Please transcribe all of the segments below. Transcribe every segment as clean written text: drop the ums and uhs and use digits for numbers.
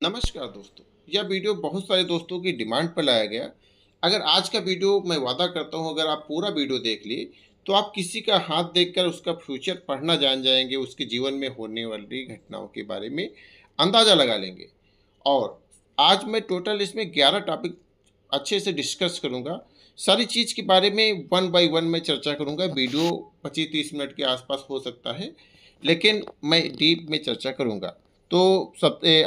नमस्कार दोस्तों। यह वीडियो बहुत सारे दोस्तों की डिमांड पर लाया गया। अगर आज का वीडियो मैं वादा करता हूं, अगर आप पूरा वीडियो देख लिए तो आप किसी का हाथ देखकर उसका फ्यूचर पढ़ना जान जाएंगे, उसके जीवन में होने वाली घटनाओं के बारे में अंदाज़ा लगा लेंगे। और आज मैं टोटल इसमें 11 टॉपिक अच्छे से डिस्कस करूंगा। सारी चीज़ के बारे में वन बाय वन मैं चर्चा करूंगा। वीडियो 25-30 मिनट के आसपास हो सकता है, लेकिन मैं डीप में चर्चा करूंगा। तो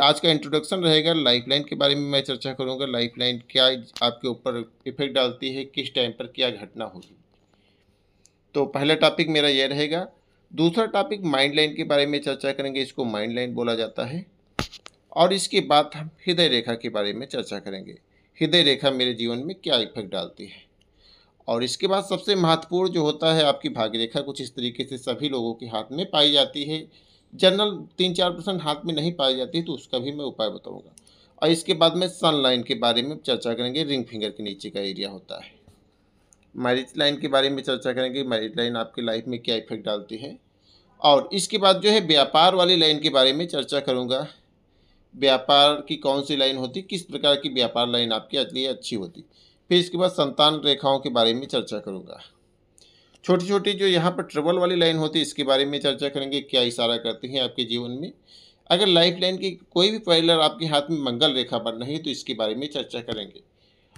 आज का इंट्रोडक्शन रहेगा। लाइफलाइन के बारे में मैं चर्चा करूंगा। लाइफलाइन क्या आपके ऊपर इफेक्ट डालती है, किस टाइम पर क्या घटना होगी। तो पहला टॉपिक मेरा यह रहेगा। दूसरा टॉपिक माइंड लाइन के बारे में चर्चा करेंगे, इसको माइंड लाइन बोला जाता है। और इसके बाद हम हृदय रेखा के बारे में चर्चा करेंगे। हृदय रेखा मेरे जीवन में क्या इफेक्ट डालती है। और इसके बाद सबसे महत्वपूर्ण जो होता है, आपकी भाग्य रेखा कुछ इस तरीके से सभी लोगों के हाथ में पाई जाती है। जनरल 3-4% हाथ में नहीं पाई जाती, तो उसका भी मैं उपाय बताऊंगा। और इसके बाद में सन लाइन के बारे में चर्चा करेंगे। रिंग फिंगर के नीचे का एरिया होता है। मैरिज लाइन के बारे में चर्चा करेंगे। मैरिज लाइन आपकी लाइफ में क्या इफेक्ट डालती है। और इसके बाद जो है व्यापार वाली लाइन के बारे में चर्चा करूँगा। व्यापार की कौन सी लाइन होती, किस प्रकार की व्यापार लाइन आपके लिए अच्छी होती। फिर इसके बाद संतान रेखाओं के बारे में चर्चा करूँगा। छोटी छोटी जो यहाँ पर ट्रबल वाली लाइन होती है, इसके बारे में चर्चा करेंगे, क्या इशारा करती हैं आपके जीवन में। अगर लाइफ लाइन की कोई भी पैरेलल आपके हाथ में मंगल रेखा बन रही है, तो इसके बारे में चर्चा करेंगे।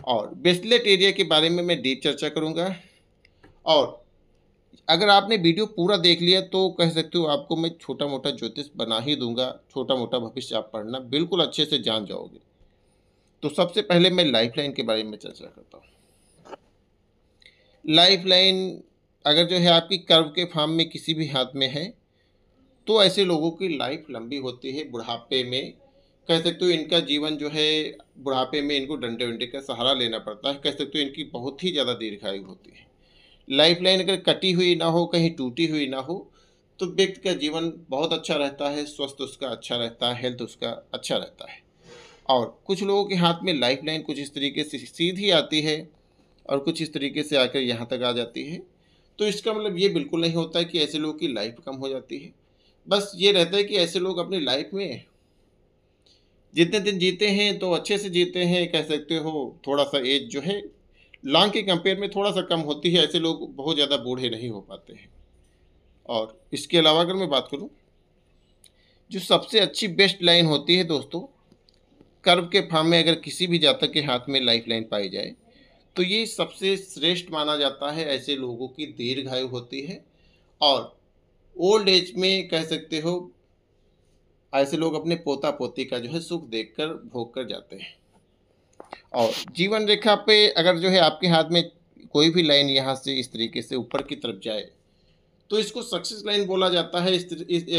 और ब्रेसलेट एरिया के बारे में मैं डीप चर्चा करूँगा। और अगर आपने वीडियो पूरा देख लिया तो कह सकते हो आपको मैं छोटा मोटा ज्योतिष बना ही दूंगा। छोटा मोटा भविष्य आप पढ़ना बिल्कुल अच्छे से जान जाओगे। तो सबसे पहले मैं लाइफ लाइन के बारे में चर्चा करता हूँ। लाइफ लाइन अगर जो है आपकी कर्व के फॉर्म में किसी भी हाथ में है, तो ऐसे लोगों की लाइफ लंबी होती है। बुढ़ापे में कह सकते हो इनका जीवन जो है, बुढ़ापे में इनको डंडे वंडे का सहारा लेना पड़ता है। कह सकते हो इनकी बहुत ही ज़्यादा दीर्घायु होती है। लाइफ लाइन अगर कटी हुई ना हो, कहीं टूटी हुई ना हो, तो व्यक्ति का जीवन बहुत अच्छा रहता है। स्वस्थ उसका अच्छा रहता है, हेल्थ उसका अच्छा रहता है। और कुछ लोगों के हाथ में लाइफ लाइन कुछ इस तरीके से सीधी आती है और कुछ इस तरीके से आकर यहाँ तक आ जाती है। तो इसका मतलब ये बिल्कुल नहीं होता है कि ऐसे लोगों की लाइफ कम हो जाती है। बस ये रहता है कि ऐसे लोग अपनी लाइफ में जितने दिन जीते हैं तो अच्छे से जीते हैं। कह सकते हो थोड़ा सा एज जो है लॉन्ग के कंपेयर में थोड़ा सा कम होती है। ऐसे लोग बहुत ज़्यादा बूढ़े नहीं हो पाते हैं। और इसके अलावा अगर मैं बात करूं, जो सबसे अच्छी बेस्ट लाइन होती है दोस्तों, कर्व के फॉर्म में अगर किसी भी जातक के हाथ में लाइफ लाइन पाई जाए, तो ये सबसे श्रेष्ठ माना जाता है। ऐसे लोगों की दीर्घायु होती है। और ओल्ड एज में कह सकते हो ऐसे लोग अपने पोता पोती का जो है सुख देखकर भोग कर जाते हैं। और जीवन रेखा पे अगर जो है आपके हाथ में कोई भी लाइन यहाँ से इस तरीके से ऊपर की तरफ जाए, तो इसको सक्सेस लाइन बोला जाता है।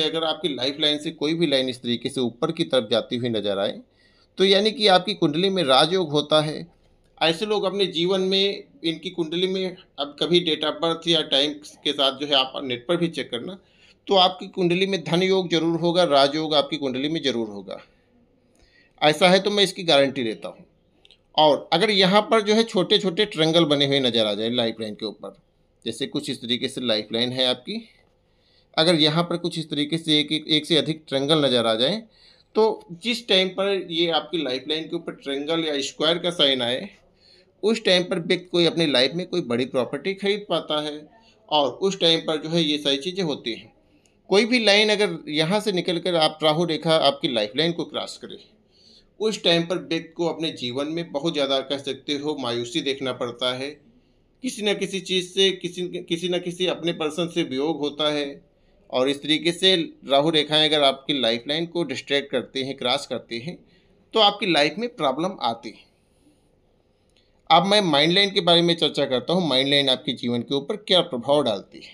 अगर आपकी लाइफ लाइन से कोई भी लाइन इस तरीके से ऊपर की तरफ जाती हुई नजर आए, तो यानी कि आपकी कुंडली में राजयोग होता है। ऐसे लोग अपने जीवन में, इनकी कुंडली में, अब कभी डेट ऑफ बर्थ या टाइम के साथ जो है आप नेट पर भी चेक करना, तो आपकी कुंडली में धन योग जरूर होगा, राजयोग आपकी कुंडली में जरूर होगा। ऐसा है तो मैं इसकी गारंटी देता हूँ। और अगर यहाँ पर जो है छोटे छोटे ट्रंगल बने हुए नज़र आ जाए लाइफ लाइन के ऊपर, जैसे कुछ इस तरीके से लाइफ लाइन है आपकी, अगर यहाँ पर कुछ इस तरीके से एक से अधिक ट्रंगल नज़र आ जाए, तो जिस टाइम पर ये आपकी लाइफ लाइन के ऊपर ट्रंगल या स्क्वायर का साइन आए, उस टाइम पर व्यक्ति कोई अपनी लाइफ में कोई बड़ी प्रॉपर्टी खरीद पाता है। और उस टाइम पर जो है ये सारी चीज़ें होती हैं। कोई भी लाइन अगर यहाँ से निकल कर आप राहु रेखा आपकी लाइफ लाइन को क्रॉस करे, उस टाइम पर व्यक्ति को अपने जीवन में बहुत ज़्यादा कह सकते हो मायूसी देखना पड़ता है। किसी न किसी चीज़ से किसी न किसी अपने पर्सन से वियोग होता है। और इस तरीके से राहु रेखाएं अगर आपकी लाइफ लाइन को डिस्ट्रैक्ट करते हैं, क्रॉस करते हैं, तो आपकी लाइफ में प्रॉब्लम आती है। अब मैं माइंड लाइन के बारे में चर्चा करता हूँ। माइंड लाइन आपके जीवन के ऊपर क्या प्रभाव डालती है।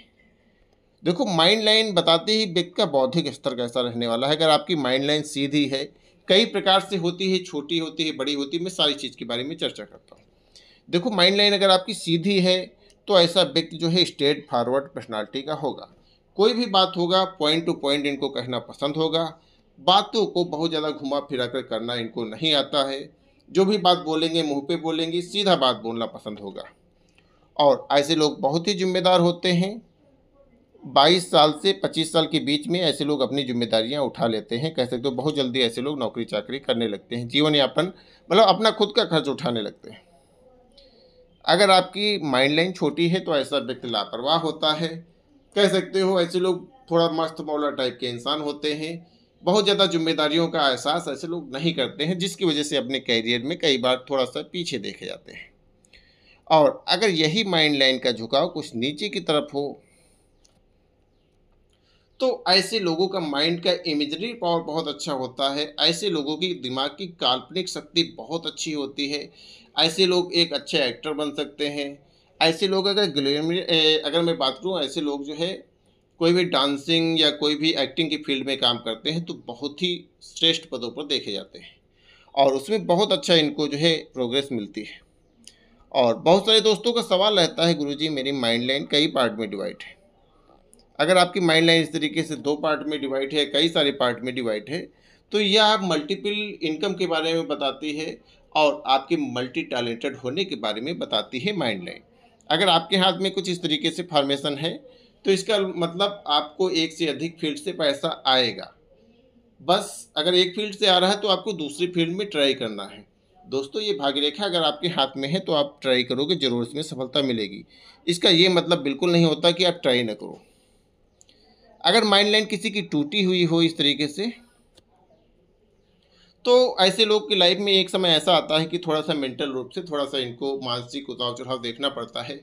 देखो, माइंड लाइन बताते ही व्यक्ति का बौद्धिक स्तर कैसा रहने वाला है। अगर आपकी माइंड लाइन सीधी है, कई प्रकार से होती है, छोटी होती है, बड़ी होती है, मैं सारी चीज़ के बारे में चर्चा करता हूँ। देखो, माइंड लाइन अगर आपकी सीधी है, तो ऐसा व्यक्ति जो है स्ट्रेट फॉरवर्ड पर्सनालिटी का होगा। कोई भी बात होगा पॉइंट टू पॉइंट इनको कहना पसंद होगा। बातों को बहुत ज़्यादा घुमा फिरा कर करना इनको नहीं आता है। जो भी बात बोलेंगे मुंह पे बोलेंगे, सीधा बात बोलना पसंद होगा। और ऐसे लोग बहुत ही जिम्मेदार होते हैं। 22 साल से 25 साल के बीच में ऐसे लोग अपनी ज़िम्मेदारियाँ उठा लेते हैं। कह सकते हो बहुत जल्दी ऐसे लोग नौकरी-चाकरी करने लगते हैं। जीवन यापन मतलब अपना खुद का खर्च उठाने लगते हैं। अगर आपकी माइंड लाइन छोटी है तो ऐसा व्यक्ति लापरवाह होता है। कह सकते हो ऐसे लोग थोड़ा मस्त मौला टाइप के इंसान होते हैं। बहुत ज़्यादा ज़िम्मेदारियों का एहसास ऐसे लोग नहीं करते हैं, जिसकी वजह से अपने करियर में कई बार थोड़ा-सा पीछे देखे जाते हैं। और अगर यही माइंड लाइन का झुकाव कुछ नीचे की तरफ हो, तो ऐसे लोगों का माइंड का इमेजिनरी पावर बहुत अच्छा होता है। ऐसे लोगों की दिमाग की काल्पनिक शक्ति बहुत अच्छी होती है। ऐसे लोग एक अच्छे एक्टर बन सकते हैं। ऐसे लोग अगर मैं बात करूँ, ऐसे लोग जो है कोई भी डांसिंग या कोई भी एक्टिंग की फील्ड में काम करते हैं तो बहुत ही श्रेष्ठ पदों पर देखे जाते हैं और उसमें बहुत अच्छा इनको जो है प्रोग्रेस मिलती है। और बहुत सारे दोस्तों का सवाल रहता है, गुरुजी मेरी माइंड लाइन कई पार्ट में डिवाइड है। अगर आपकी माइंड लाइन इस तरीके से 2 पार्ट में डिवाइड है, कई सारे पार्ट में डिवाइड है, तो यह आप मल्टीपल इनकम के बारे में बताती है और आपके मल्टी टैलेंटेड होने के बारे में बताती है माइंड लाइन। अगर आपके हाथ में कुछ इस तरीके से फॉर्मेशन है, तो इसका मतलब आपको एक से अधिक फील्ड से पैसा आएगा। बस अगर एक फील्ड से आ रहा है तो आपको दूसरी फील्ड में ट्राई करना है। दोस्तों, ये भाग्यरेखा अगर आपके हाथ में है तो आप ट्राई करोगे, ज़रूर इसमें सफलता मिलेगी। इसका ये मतलब बिल्कुल नहीं होता कि आप ट्राई ना करो। अगर माइंड लाइन किसी की टूटी हुई हो इस तरीके से, तो ऐसे लोग की लाइफ में एक समय ऐसा आता है कि थोड़ा-सा मेंटल रूप से थोड़ा-सा इनको मानसिक उतार-चढ़ाव देखना पड़ता है।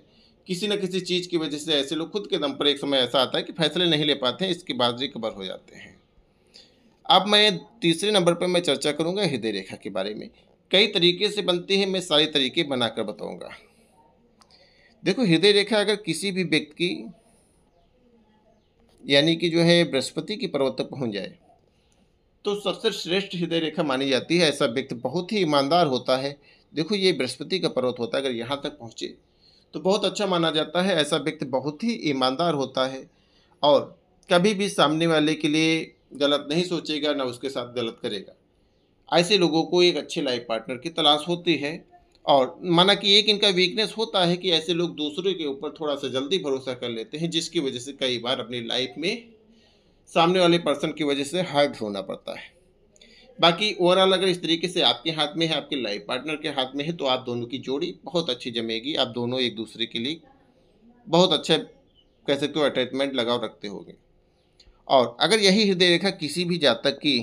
किसी न किसी चीज़ की वजह से ऐसे लोग खुद के दम पर एक समय ऐसा आता है कि फैसले नहीं ले पाते हैं, इसके बाद रिकवर हो जाते हैं। अब मैं तीसरे नंबर पे मैं चर्चा करूँगा हृदय रेखा के बारे में। कई तरीके से बनती है, मैं सारे तरीके बनाकर बताऊँगा। देखो, हृदय रेखा अगर किसी भी व्यक्ति की यानी कि जो है बृहस्पति की पर्वत तक पहुँच जाए, तो सबसे श्रेष्ठ हृदय रेखा मानी जाती है। ऐसा व्यक्ति बहुत ही ईमानदार होता है। देखो, ये बृहस्पति का पर्वत होता है, अगर यहाँ तक पहुँचे तो बहुत अच्छा माना जाता है। ऐसा व्यक्ति बहुत ही ईमानदार होता है और कभी भी सामने वाले के लिए गलत नहीं सोचेगा, ना उसके साथ गलत करेगा। ऐसे लोगों को एक अच्छे लाइफ पार्टनर की तलाश होती है। और माना कि एक इनका वीकनेस होता है कि ऐसे लोग दूसरों के ऊपर थोड़ा सा जल्दी भरोसा कर लेते हैं, जिसकी वजह से कई बार अपनी लाइफ में सामने वाले पर्सन की वजह से हर्ट होना पड़ता है। बाकी ओवरऑल अगर इस तरीके से आपके हाथ में है, आपके लाइफ पार्टनर के हाथ में है, तो आप दोनों की जोड़ी बहुत अच्छी जमेगी। आप दोनों एक दूसरे के लिए बहुत अच्छा कह सकते हो अटैचमेंट लगाव रखते होंगे। और अगर यही हृदय रेखा किसी भी जातक की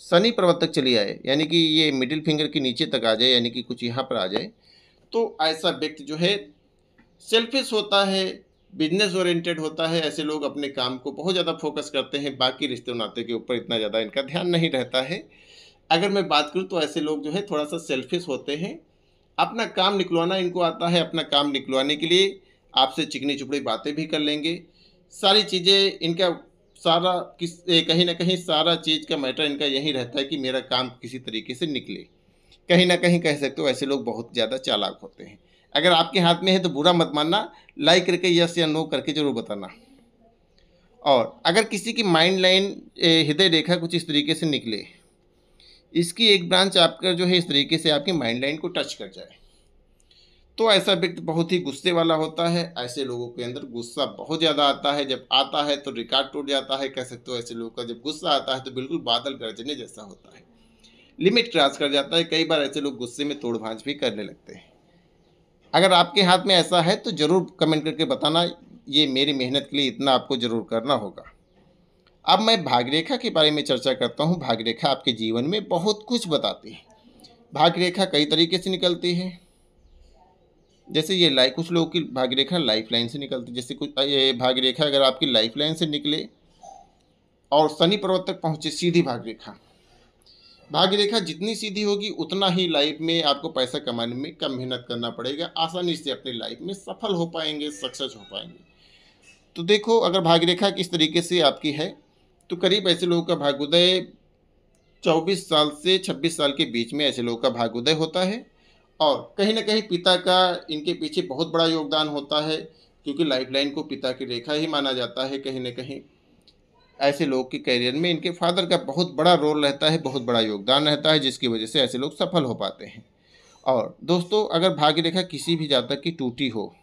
शनि पर्वत तक चली आए, यानी कि ये मिडिल फिंगर के नीचे तक आ जाए, यानी कि कुछ यहाँ पर आ जाए, तो ऐसा व्यक्ति जो है सेल्फिश होता है, बिजनेस ओरिएंटेड होता है। ऐसे लोग अपने काम को बहुत ज़्यादा फोकस करते हैं, बाकी रिश्ते नाते के ऊपर इतना ज़्यादा इनका ध्यान नहीं रहता है। अगर मैं बात करूँ तो ऐसे लोग जो है थोड़ा सा सेल्फिश होते हैं। अपना काम निकलवाना इनको आता है। अपना काम निकलवाने के लिए आपसे चिकनी चुपड़ी बातें भी कर लेंगे। सारी चीज़ें इनका सारा कहीं न कहीं सारा चीज़ का मैटर इनका यही रहता है कि मेरा काम किसी तरीके से निकले। कहीं न कहीं कह सकते हो ऐसे लोग बहुत ज़्यादा चालाक होते हैं। अगर आपके हाथ में है तो बुरा मत मानना, लाइक करके यस या नो करके ज़रूर बताना। और अगर किसी की माइंड लाइन हृदय रेखा कुछ इस तरीके से निकले, इसकी एक ब्रांच आपका जो है इस तरीके से आपकी माइंड लाइन को टच कर जाए, तो ऐसा व्यक्ति बहुत ही गुस्से वाला होता है। ऐसे लोगों के अंदर गुस्सा बहुत ज़्यादा आता है। जब आता है तो रिकॉर्ड टूट जाता है। कह सकते हो ऐसे लोगों का जब गुस्सा आता है तो बिल्कुल बादल गरजने जैसा होता है, लिमिट क्रॉस कर जाता है। कई बार ऐसे लोग गुस्से में तोड़-भांज भी करने लगते हैं। अगर आपके हाथ में ऐसा है तो ज़रूर कमेंट करके बताना, ये मेरी मेहनत के लिए इतना आपको ज़रूर करना होगा। अब मैं भाग्यरेखा के बारे में चर्चा करता हूँ। भाग्यरेखा आपके जीवन में बहुत कुछ बताती है। भाग्यरेखा कई तरीके से निकलती है। जैसे ये कुछ लोगों की भाग्यरेखा लाइफ लाइन से निकलती है। जैसे कुछ ये भाग्यरेखा अगर आपकी लाइफ लाइन से निकले और शनि पर्वत तक पहुँचे, सीधी भाग्यरेखा। भाग्यरेखा जितनी सीधी होगी उतना ही लाइफ में आपको पैसा कमाने में कम मेहनत करना पड़ेगा। आसानी से अपनी लाइफ में सफल हो पाएंगे, सक्सेस हो पाएंगे। तो देखो, अगर भाग्यरेखा किस तरीके से आपकी है, तो करीब ऐसे लोगों का भाग्योदय 24 साल से 26 साल के बीच में ऐसे लोगों का भाग्योदय होता है। और कहीं न कहीं पिता का इनके पीछे बहुत बड़ा योगदान होता है, क्योंकि लाइफ़लाइन को पिता की रेखा ही माना जाता है। कहीं न कहीं ऐसे लोग के करियर में इनके फादर का बहुत बड़ा रोल रहता है, बहुत बड़ा योगदान रहता है, जिसकी वजह से ऐसे लोग सफल हो पाते हैं। और दोस्तों, अगर भाग्य रेखा किसी भी जातक की टूटी हो,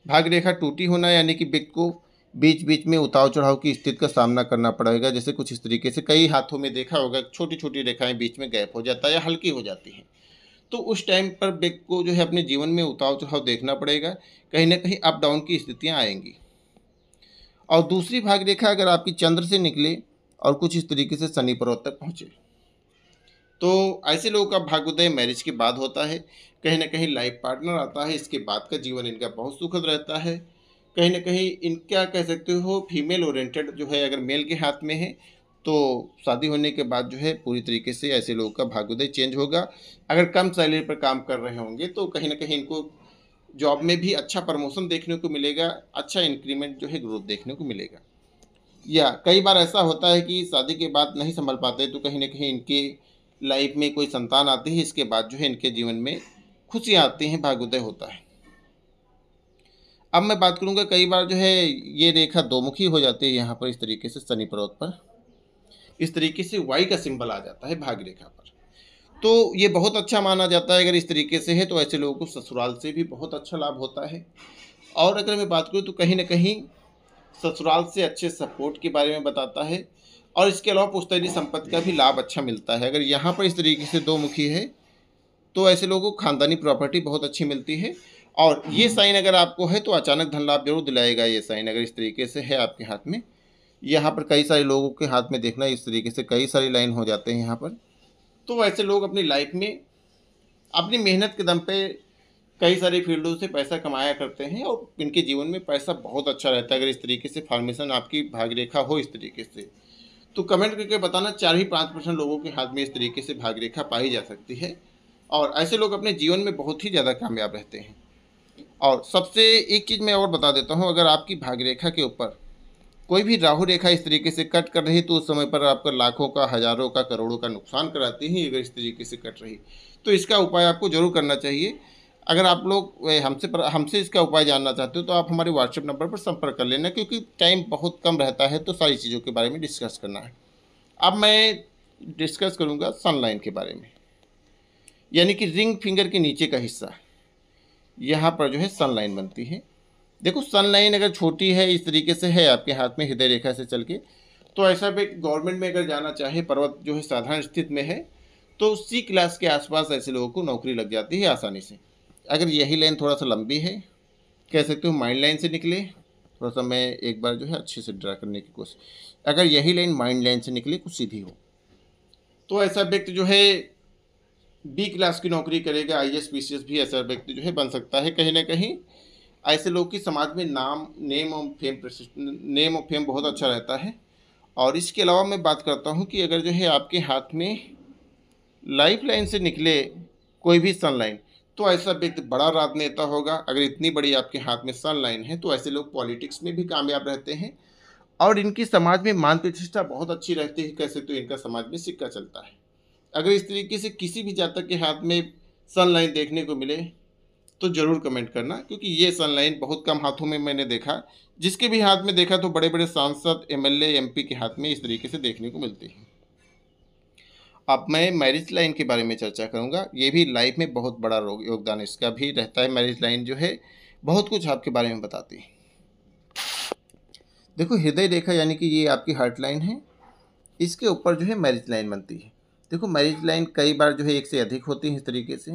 भाग्य रेखा टूटी होना यानी कि व्यक्ति को बीच बीच में उतार चढ़ाव की स्थिति का सामना करना पड़ेगा। जैसे कुछ इस तरीके से कई हाथों में देखा होगा, छोटी छोटी रेखाएं बीच में गैप हो जाता है या हल्की हो जाती हैं। तो उस टाइम पर व्यक्ति को जो है अपने जीवन में उतार चढ़ाव देखना पड़ेगा, कहीं ना कहीं अप डाउन की स्थितियाँ आएंगी। और दूसरी भाग्य रेखा अगर आपकी चंद्र से निकले और कुछ इस तरीके से शनि पर्वत तक पहुँचे, तो ऐसे लोगों का भाग्योदय मैरिज के बाद होता है। कहीं ना कहीं लाइफ पार्टनर आता है, इसके बाद का जीवन इनका बहुत सुखद रहता है। कहीं ना कहीं इनका कह सकते हो फीमेल ओरिएंटेड जो है, अगर मेल के हाथ में है तो शादी होने के बाद जो है पूरी तरीके से ऐसे लोगों का भाग्योदय चेंज होगा। अगर कम सैलरी पर काम कर रहे होंगे तो कहीं ना कहीं इनको जॉब में भी अच्छा प्रमोशन देखने को मिलेगा, अच्छा इंक्रीमेंट जो है ग्रोथ देखने को मिलेगा। या कई बार ऐसा होता है कि शादी के बाद नहीं संभल पाते तो कहीं ना कहीं इनकी लाइफ में कोई संतान आती है, इसके बाद जो है इनके जीवन में खुशियाँ आती हैं, भाग्योदय होता है। अब मैं बात करूंगा, कई बार जो है ये रेखा दोमुखी हो जाती है, यहाँ पर इस तरीके से शनि पर्वत पर इस तरीके से वाई का सिंबल आ जाता है भाग्य रेखा पर। तो ये बहुत अच्छा माना जाता है। अगर इस तरीके से है तो ऐसे लोगों को ससुराल से भी बहुत अच्छा लाभ होता है। और अगर मैं बात करूँ तो कहीं ना कहीं ससुराल से अच्छे सपोर्ट के बारे में बताता है। और इसके अलावा पुश्तैनी संपत्ति का भी लाभ अच्छा मिलता है। अगर यहाँ पर इस तरीके से दो मुखी है तो ऐसे लोगों को खानदानी प्रॉपर्टी बहुत अच्छी मिलती है। और ये साइन अगर आपको है तो अचानक धन लाभ जरूर दिलाएगा। ये साइन अगर इस तरीके से है आपके हाथ में, यहाँ पर कई सारे लोगों के हाथ में देखना इस तरीके से कई सारी लाइन हो जाते हैं यहाँ पर, तो ऐसे लोग अपनी लाइफ में अपनी मेहनत के दम पे कई सारी फील्डों से पैसा कमाया करते हैं और इनके जीवन में पैसा बहुत अच्छा रहता है। अगर इस तरीके से फॉर्मेशन आपकी भाग्य रेखा हो इस तरीके से, तो कमेंट करके बताना 4 ही 5% लोगों के हाथ में इस तरीके से भाग्य रेखा पाई जा सकती है। और ऐसे लोग अपने जीवन में बहुत ही ज़्यादा कामयाब रहते हैं। और सबसे एक चीज़ मैं और बता देता हूँ, अगर आपकी भाग्य रेखा के ऊपर कोई भी राहु रेखा इस तरीके से कट कर रही तो उस समय पर आपका लाखों का, हजारों का, करोड़ों का नुकसान कराती है। अगर इस तरीके से कट रही तो इसका उपाय आपको जरूर करना चाहिए। अगर आप लोग हमसे इसका उपाय जानना चाहते हो तो आप हमारे व्हाट्सएप नंबर पर संपर्क कर लेना, क्योंकि टाइम बहुत कम रहता है तो सारी चीज़ों के बारे में डिस्कस करना है। अब मैं डिस्कस करूँगा सनलाइन के बारे में, यानी कि रिंग फिंगर के नीचे का हिस्सा, यहाँ पर जो है सनलाइन बनती है। देखो सनलाइन अगर छोटी है इस तरीके से है आपके हाथ में हृदय रेखा से चल के, तो ऐसा भी गवर्नमेंट में अगर जाना चाहे, पर्वत जो है साधारण स्थिति में है तो सी क्लास के आसपास ऐसे लोगों को नौकरी लग जाती है आसानी से। अगर यही लाइन थोड़ा सा लंबी है, कह सकते हो माइंड लाइन से निकले, थोड़ा सा मैं एक बार जो है अच्छे से ड्रा करने की कोशिश, अगर यही लाइन माइंड लाइन से निकले कुछ सीधी हो तो ऐसा व्यक्ति जो है बी क्लास की नौकरी करेगा। IAS PCS भी ऐसा व्यक्ति जो है बन सकता है। कहीं ना कहीं ऐसे लोग की समाज में नेम और फेम बहुत अच्छा रहता है। और इसके अलावा मैं बात करता हूँ कि अगर जो है आपके हाथ में लाइफ लाइन से निकले कोई भी सन लाइन तो ऐसा व्यक्ति बड़ा राजनेता होगा। अगर इतनी बड़ी आपके हाथ में सन लाइन है तो ऐसे लोग पॉलिटिक्स में भी कामयाब रहते हैं और इनकी समाज में मान प्रतिष्ठा बहुत अच्छी रहती है। कैसे तो इनका समाज में सिक्का चलता है। अगर इस तरीके से किसी भी जातक के हाथ में सन लाइन देखने को मिले तो ज़रूर कमेंट करना, क्योंकि ये सन लाइन बहुत कम हाथों में मैंने देखा। जिसके भी हाथ में देखा तो बड़े बड़े सांसद, MLA, MP के हाथ में इस तरीके से देखने को मिलती है। अब मैं मैरिज लाइन के बारे में चर्चा करूंगा। ये भी लाइफ में बहुत बड़ा योगदान इसका भी रहता है। मैरिज लाइन जो है बहुत कुछ आपके बारे में बताती है। देखो हृदय रेखा यानी कि ये आपकी हार्ट लाइन है, इसके ऊपर जो है मैरिज लाइन बनती है। देखो मैरिज लाइन कई बार जो है एक से अधिक होती है इस तरीके से,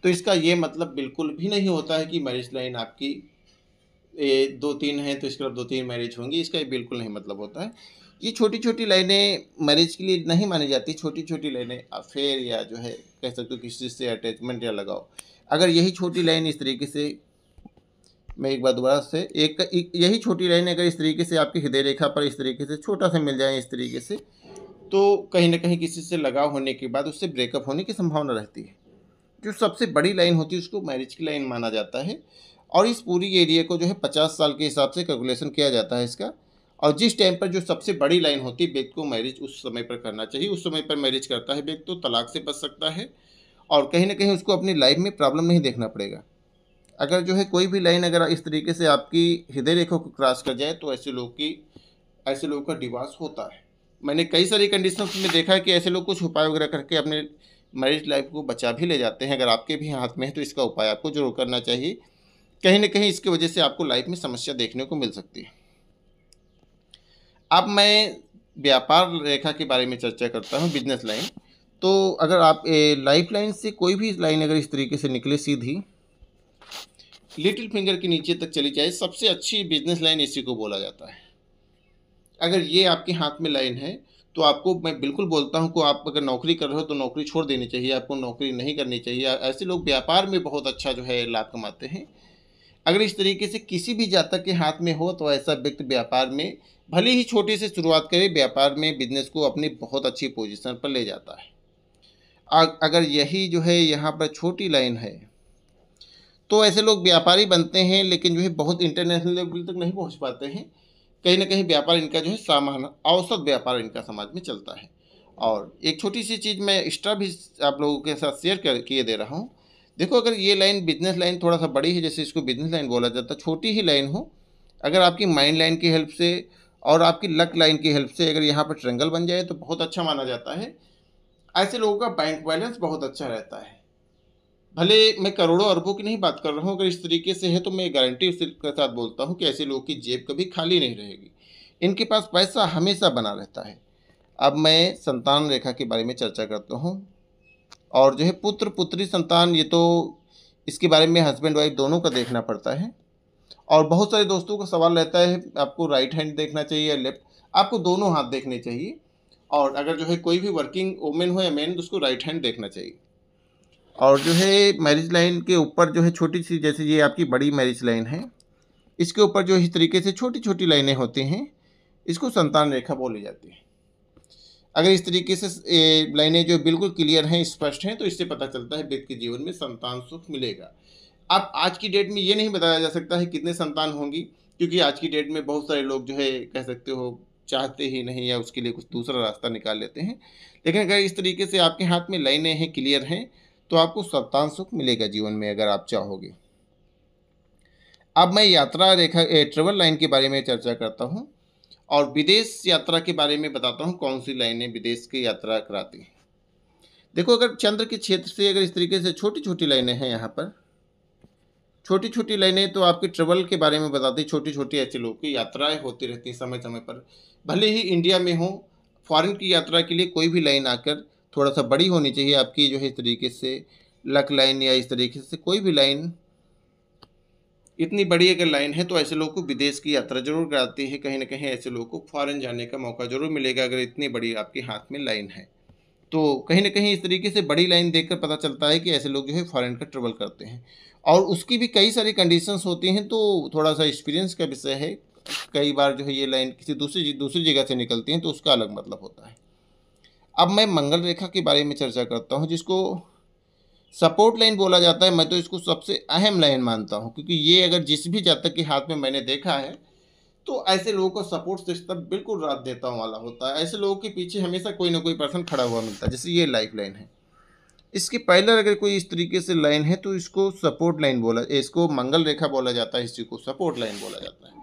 तो इसका ये मतलब बिल्कुल भी नहीं होता है कि मैरिज लाइन आपकी 2-3 हैं तो इसके बाद 2-3 मैरिज होंगी। इसका ये बिल्कुल नहीं मतलब होता है। ये छोटी छोटी लाइनें मैरिज के लिए नहीं मानी जाती। छोटी छोटी लाइनें अफेयर या जो है कह सकते हो किसी से अटैचमेंट या लगाओ। अगर यही छोटी लाइन इस तरीके से, मैं एक बार दोबारा से यही छोटी लाइन अगर इस तरीके से आपकी हृदय रेखा पर इस तरीके से छोटा सा मिल जाए इस तरीके से, तो कहीं ना कहीं किसी से लगाव होने के बाद उससे ब्रेकअप होने की संभावना रहती है। जो सबसे बड़ी लाइन होती है उसको मैरिज की लाइन माना जाता है। और इस पूरी एरिया को जो है 50 साल के हिसाब से कैलकुलेशन किया जाता है इसका। और जिस टाइम पर जो सबसे बड़ी लाइन होती है व्यक्ति को मैरिज उस समय पर करना चाहिए। उस समय पर मैरिज करता है व्यक्ति तो तलाक से बच सकता है और कहीं ना कहीं उसको अपनी लाइफ में प्रॉब्लम नहीं देखना पड़ेगा। अगर जो है कोई भी लाइन अगर इस तरीके से आपकी हृदय रेखा को क्रॉस कर जाए तो ऐसे लोगों का डिवोर्स होता है। मैंने कई सारी कंडीशंस में देखा है कि ऐसे लोग कुछ उपाय वगैरह करके अपने मैरिज लाइफ को बचा भी ले जाते हैं। अगर आपके भी हाथ में है तो इसका उपाय आपको जरूर करना चाहिए। कहीं न कहीं इसकी वजह से आपको लाइफ में समस्या देखने को मिल सकती है। अब मैं व्यापार रेखा के बारे में चर्चा करता हूँ, बिज़नेस लाइन। तो अगर आप लाइफ लाइन से कोई भी लाइन अगर इस तरीके से निकले सीधी, लिटिल फिंगर के नीचे तक चली जाए, सबसे अच्छी बिज़नेस लाइन इसी को बोला जाता है। अगर ये आपके हाथ में लाइन है, तो आपको मैं बिल्कुल बोलता हूँ कि आप अगर नौकरी कर रहे हो तो नौकरी छोड़ देनी चाहिए, आपको नौकरी नहीं करनी चाहिए। ऐसे लोग व्यापार में बहुत अच्छा जो है लाभ कमाते हैं। अगर इस तरीके से किसी भी जातक के हाथ में हो, तो ऐसा व्यक्ति व्यापार में भले ही छोटी से शुरुआत करे, व्यापार में बिजनेस को अपनी बहुत अच्छी पोजीशन पर ले जाता है। अगर यही जो है यहाँ पर छोटी लाइन है, तो ऐसे लोग व्यापारी बनते हैं, लेकिन जो है बहुत इंटरनेशनल लेवल तक नहीं पहुँच पाते हैं। कहीं न कहीं व्यापार इनका जो है सामान्य औसत व्यापार इनका समाज में चलता है। और एक छोटी सी चीज़ मैं एक्स्ट्रा भी आप लोगों के साथ शेयर कर किए दे रहा हूँ। देखो, अगर ये लाइन बिज़नेस लाइन थोड़ा-सा बड़ी है, जैसे इसको बिज़नेस लाइन बोला जाता है, छोटी ही लाइन हो, अगर आपकी माइंड लाइन की हेल्प से और आपकी लक लाइन की हेल्प से अगर यहाँ पर ट्रायंगल बन जाए, तो बहुत अच्छा माना जाता है। ऐसे लोगों का बैंक बैलेंस बहुत अच्छा रहता है। भले मैं करोड़ों अरबों की नहीं बात कर रहा हूँ, अगर इस तरीके से है तो मैं गारंटी के साथ बोलता हूँ कि ऐसे लोगों की जेब कभी खाली नहीं रहेगी। इनके पास पैसा हमेशा बना रहता है। अब मैं संतान रेखा के बारे में चर्चा करता हूँ। और जो है पुत्र पुत्री संतान, ये तो इसके बारे में हस्बैंड वाइफ दोनों का देखना पड़ता है। और बहुत सारे दोस्तों का सवाल रहता है, आपको राइट हैंड देखना चाहिए या लेफ्ट। आपको दोनों हाथ देखने चाहिए। और अगर जो है कोई भी वर्किंग वुमेन हो या मैन, तो उसको राइट हैंड देखना चाहिए। और जो है मैरिज लाइन के ऊपर जो है छोटी सी, जैसे ये आपकी बड़ी मैरिज लाइन है, इसके ऊपर जो इस तरीके से छोटी छोटी लाइनें होती हैं, इसको संतान रेखा बोली जाती है। अगर इस तरीके से लाइनें जो बिल्कुल क्लियर हैं, स्पष्ट हैं, तो इससे पता चलता है व्यक्ति के जीवन में संतान सुख मिलेगा। अब आज की डेट में ये नहीं बताया जा सकता है कितने संतान होंगी, क्योंकि आज की डेट में बहुत सारे लोग जो है कह सकते हो चाहते ही नहीं, या उसके लिए कुछ दूसरा रास्ता निकाल लेते हैं। लेकिन अगर इस तरीके से आपके हाथ में लाइनें हैं, क्लियर हैं, तो आपको संतान सुख मिलेगा जीवन में, अगर आप चाहोगे। अब मैं यात्रा रेखा ट्रेवल लाइन के बारे में चर्चा करता हूँ, और विदेश यात्रा के बारे में बताता हूँ, कौन सी लाइनें विदेश की यात्रा कराती हैं। देखो, अगर चंद्र के क्षेत्र से अगर इस तरीके से छोटी छोटी लाइनें हैं, यहाँ पर छोटी छोटी लाइनें, तो आपके ट्रेवल के बारे में बताती। छोटी छोटी ऐसे लोगों की यात्राएं होती रहती हैं समय समय पर, भले ही इंडिया में हो। फॉरेन की यात्रा के लिए कोई भी लाइन आकर थोड़ा सा बड़ी होनी चाहिए आपकी, जो है इस तरीके से लक लाइन, या इस तरीके से कोई भी लाइन इतनी बड़ी अगर लाइन है, तो ऐसे लोगों को विदेश की यात्रा जरूर कराती है। कहीं ना कहीं ऐसे लोगों को फॉरेन जाने का मौका जरूर मिलेगा, अगर इतनी बड़ी आपके हाथ में लाइन है। तो कहीं ना कहीं इस तरीके से बड़ी लाइन देखकर पता चलता है कि ऐसे लोग जो है फॉरेन का ट्रेवल करते हैं। और उसकी भी कई सारी कंडीशंस होती हैं, तो थोड़ा सा एक्सपीरियंस का विषय है। कई बार जो है ये लाइन किसी दूसरी जगह से निकलती हैं, तो उसका अलग मतलब होता है। अब मैं मंगल रेखा के बारे में चर्चा करता हूँ, जिसको सपोर्ट लाइन बोला जाता है। मैं तो इसको सबसे अहम लाइन मानता हूँ, क्योंकि ये अगर जिस भी जातक के हाथ में मैंने देखा है, तो ऐसे लोगों को सपोर्ट सिस्टम बिल्कुल रात देता वाला होता है। ऐसे लोगों के पीछे हमेशा कोई ना कोई पर्सन खड़ा हुआ मिलता है। जैसे ये लाइफ लाइन है, इसके पहले अगर कोई इस तरीके से लाइन है, तो इसको सपोर्ट लाइन इसको मंगल रेखा बोला जाता है, इसी को सपोर्ट लाइन बोला जाता है।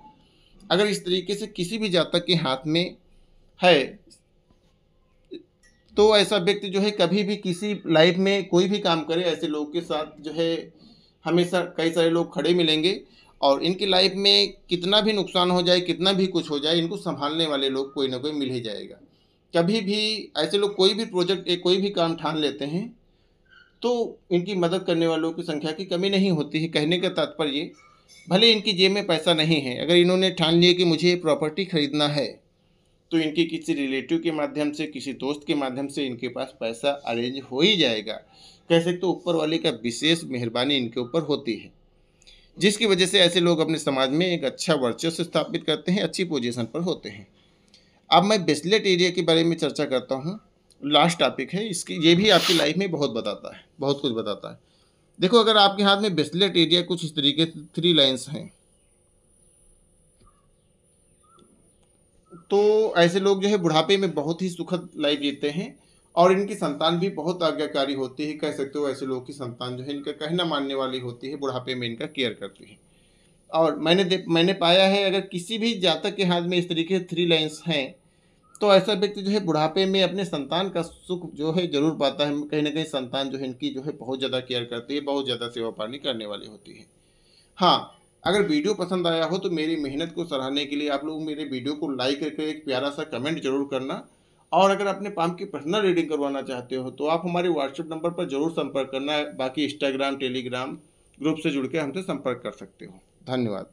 अगर इस तरीके से किसी भी जातक के हाथ में है, तो ऐसा व्यक्ति जो है कभी भी किसी लाइफ में कोई भी काम करे, ऐसे लोगों के साथ जो है हमेशा कई सारे लोग खड़े मिलेंगे। और इनकी लाइफ में कितना भी नुकसान हो जाए, कितना भी कुछ हो जाए, इनको संभालने वाले लोग कोई ना कोई मिल ही जाएगा। कभी भी ऐसे लोग कोई भी प्रोजेक्ट, कोई भी काम ठान लेते हैं, तो इनकी मदद करने वालों की संख्या की कमी नहीं होती है। कहने का तात्पर्य, भले इनकी जेब में पैसा नहीं है, अगर इन्होंने ठान लिया कि मुझे ये प्रॉपर्टी खरीदना है, तो इनके किसी रिलेटिव के माध्यम से, किसी दोस्त के माध्यम से इनके पास पैसा अरेंज हो ही जाएगा। कह सकते तो ऊपर वाले का विशेष मेहरबानी इनके ऊपर होती है, जिसकी वजह से ऐसे लोग अपने समाज में एक अच्छा वर्चस्व स्थापित करते हैं, अच्छी पोजीशन पर होते हैं। अब मैं ब्रेसलेट एरिया के बारे में चर्चा करता हूँ, लास्ट टॉपिक है इसकी। ये भी आपकी लाइफ में बहुत बताता है, बहुत कुछ बताता है। देखो, अगर आपके हाथ में ब्रेसलेट एरिया कुछ इस तरीके से 3 लाइन्स हैं, तो ऐसे लोग जो है बुढ़ापे में बहुत ही सुखद लाइफ जीते हैं। और इनकी संतान भी बहुत आज्ञाकारी होती है। कह सकते हो ऐसे लोगों की संतान जो है इनका कहना मानने वाली होती है, बुढ़ापे में इनका केयर करती है। और मैंने पाया है, अगर किसी भी जातक के हाथ में इस तरीके से 3 लाइन्स हैं, तो ऐसा व्यक्ति जो है बुढ़ापे में अपने संतान का सुख जो है जरूर पाता है। कहीं ना कहीं संतान जो है इनकी जो है बहुत ज़्यादा केयर करती है, बहुत ज़्यादा सेवा पानी करने वाली होती है। हाँ, अगर वीडियो पसंद आया हो तो मेरी मेहनत को सराहने के लिए आप लोग मेरे वीडियो को लाइक करके एक प्यारा-सा कमेंट ज़रूर करना। और अगर अपने पाम की पर्सनल रीडिंग करवाना चाहते हो तो आप हमारे व्हाट्सएप नंबर पर ज़रूर संपर्क करना। बाकी इंस्टाग्राम, टेलीग्राम ग्रुप से जुड़ के हमसे संपर्क कर सकते हो। धन्यवाद।